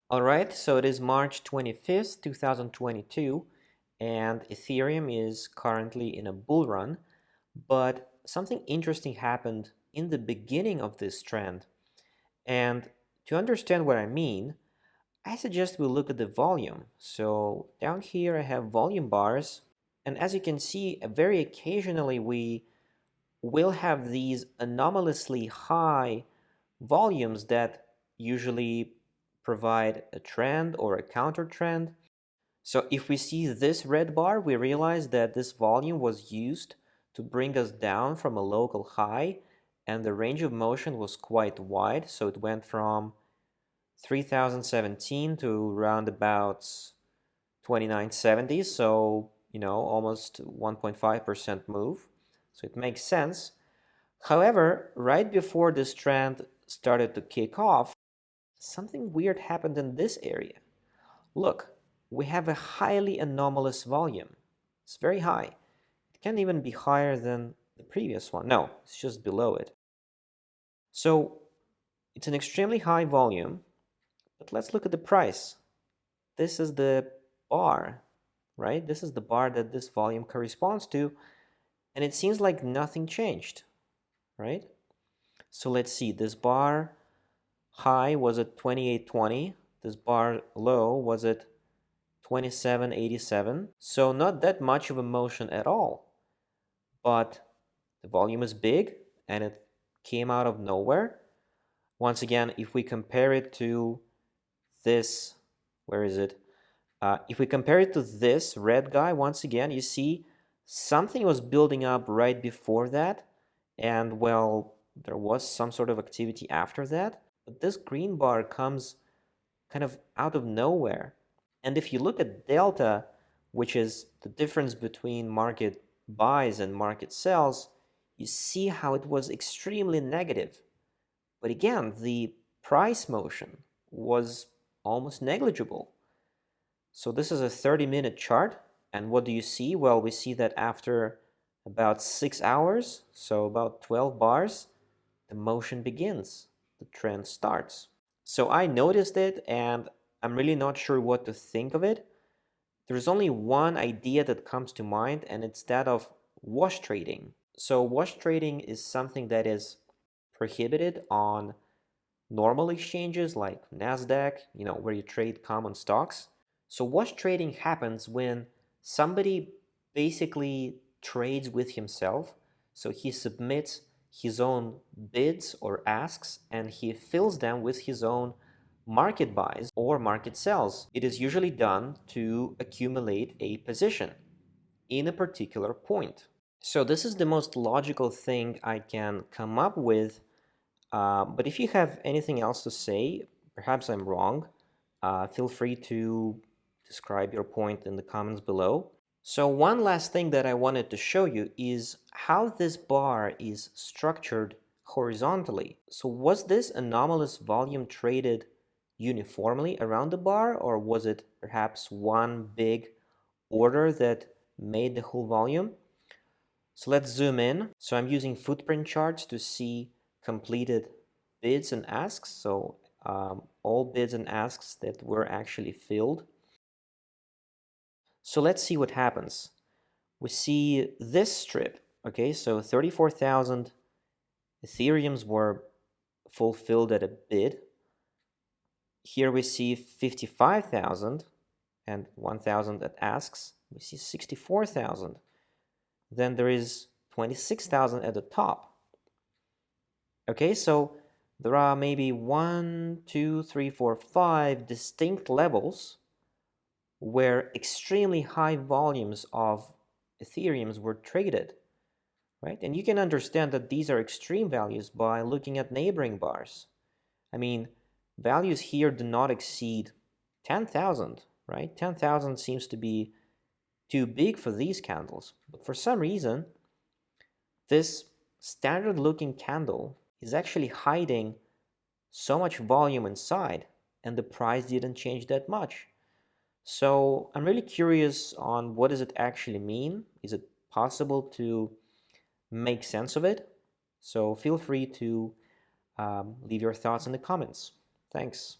All right, so it is March 25th, 2022, and Ethereum is currently in a bull run, but something interesting happened in the beginning of this trend. And to understand what I mean, I suggest we look at the volume. So down here I have volume bars, and as you can see, very occasionally we will have these anomalously high volumes that usually provide a trend or a counter trend. So if we see this red bar, we realize that this volume was used to bring us down from a local high, and the range of motion was quite wide. So it went from 3017 to around about 2970. So, almost 1.5% move. So it makes sense. However, right before this trend started to kick off, something weird happened in this area. Look, we have a highly anomalous volume. It's very high. It can't even be higher than the previous one. No, it's just below it. So it's an extremely high volume, but let's look at the price. This is the bar, right? This is the bar that this volume corresponds to, and it seems like nothing changed, right? So let's see, this bar high was at 2820, this bar low was at 2787, so not that much of a motion at all, but the volume is big and it came out of nowhere. Once again, if we compare it to this, where is it? If we compare it to this red guy, once again, you see something was building up right before that, and well, there was some sort of activity after that, but this green bar comes kind of out of nowhere. And if you look at delta, which is the difference between market buys and market sells, you see how it was extremely negative. But again, the price motion was almost negligible. So this is a 30-minute chart, and what do you see? Well, we see that after about 6 hours, so about 12 bars, the motion begins, the trend starts. So I noticed it, and I'm really not sure what to think of it. There's only one idea that comes to mind, and it's that of wash trading. So wash trading is something that is prohibited on normal exchanges like NASDAQ, where you trade common stocks. So wash trading happens when somebody basically trades with himself. So he submits his own bids or asks, and he fills them with his own market buys or market sells. It is usually done to accumulate a position in a particular point. So this is the most logical thing I can come up with. But if you have anything else to say, perhaps I'm wrong, feel free to describe your point in the comments below. So one last thing that I wanted to show you is how this bar is structured horizontally. So was this anomalous volume traded uniformly around the bar, or was it perhaps one big order that made the whole volume? So let's zoom in. So I'm using footprint charts to see completed bids and asks. So all bids and asks that were actually filled. So let's see what happens. We see this strip, okay? So 34,000 Ethereums were fulfilled at a bid. Here we see 55,000 and 1,000 at asks. We see 64,000. Then there is 26,000 at the top. Okay, so there are maybe 1, 2, 3, 4, 5 distinct levels where extremely high volumes of Ethereums were traded, right? And you can understand that these are extreme values by looking at neighboring bars. I mean, values here do not exceed 10,000, right? 10,000 seems to be too big for these candles, but for some reason, this standard looking candle is actually hiding so much volume inside, and the price didn't change that much. So I'm really curious on what does it actually mean? Is it possible to make sense of it? So feel free to leave your thoughts in the comments. Thanks.